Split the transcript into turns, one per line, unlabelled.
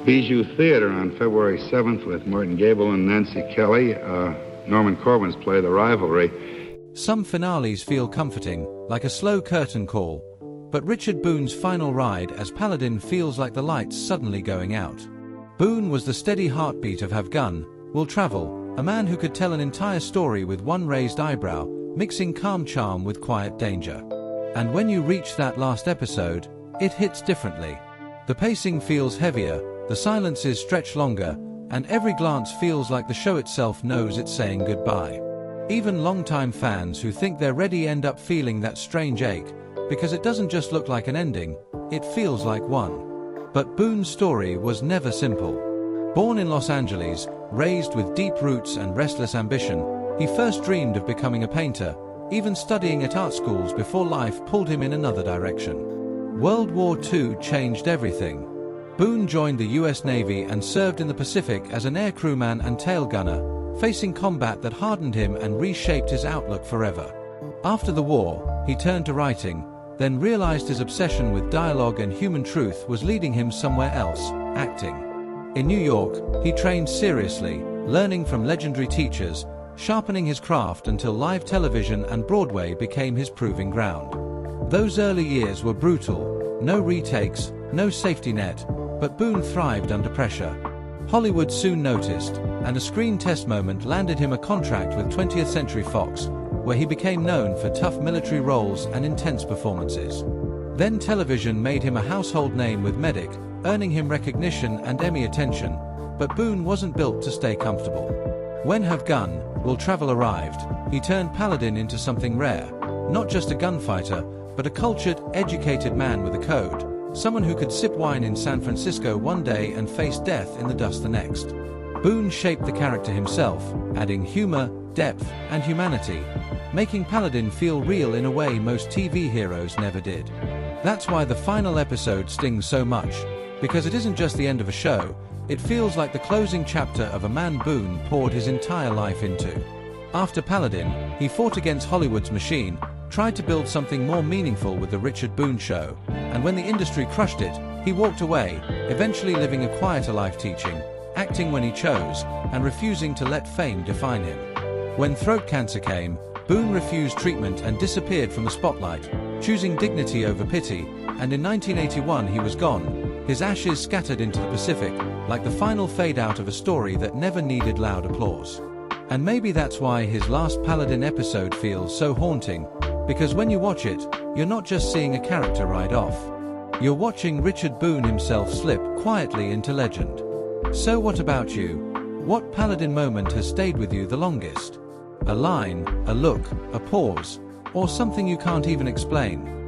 Bijou Theater on February 7th with Martin Gable and Nancy Kelly. Norman Corbin's play, The Rivalry.
Some finales feel comforting, like a slow curtain call, but Richard Boone's final ride as Paladin feels like the lights suddenly going out. Boone was the steady heartbeat of Have Gun, Will Travel, a man who could tell an entire story with one raised eyebrow, mixing calm charm with quiet danger. And when you reach that last episode, it hits differently. The pacing feels heavier, the silences stretch longer, and every glance feels like the show itself knows it's saying goodbye. Even longtime fans who think they're ready end up feeling that strange ache, because it doesn't just look like an ending, it feels like one. But Boone's story was never simple. Born in Los Angeles, raised with deep roots and restless ambition, he first dreamed of becoming a painter, even studying at art schools before life pulled him in another direction. World War II changed everything. Boone joined the US Navy and served in the Pacific as an aircrewman and tail gunner, facing combat that hardened him and reshaped his outlook forever. After the war, he turned to writing, then realized his obsession with dialogue and human truth was leading him somewhere else, acting. In New York, he trained seriously, learning from legendary teachers, sharpening his craft until live television and Broadway became his proving ground. Those early years were brutal, no retakes, no safety net, but Boone thrived under pressure. Hollywood soon noticed, and a screen test moment landed him a contract with 20th Century Fox, where he became known for tough military roles and intense performances. Then television made him a household name with Medic, earning him recognition and Emmy attention, but Boone wasn't built to stay comfortable. When Have Gun, Will Travel arrived, he turned Paladin into something rare, not just a gunfighter, but a cultured, educated man with a code. Someone who could sip wine in San Francisco one day and face death in the dust the next. Boone shaped the character himself, adding humor, depth, and humanity, making Paladin feel real in a way most TV heroes never did. That's why the final episode stings so much, because it isn't just the end of a show, it feels like the closing chapter of a man Boone poured his entire life into. After Paladin, he fought against Hollywood's machine, tried to build something more meaningful with The Richard Boone Show, and when the industry crushed it, he walked away, eventually living a quieter life teaching, acting when he chose, and refusing to let fame define him. When throat cancer came, Boone refused treatment and disappeared from the spotlight, choosing dignity over pity, and in 1981 he was gone, his ashes scattered into the Pacific, like the final fade-out of a story that never needed loud applause. And maybe that's why his last Paladin episode feels so haunting, because when you watch it, you're not just seeing a character ride off. You're watching Richard Boone himself slip quietly into legend. So what about you? What Paladin moment has stayed with you the longest? A line, a look, a pause, or something you can't even explain?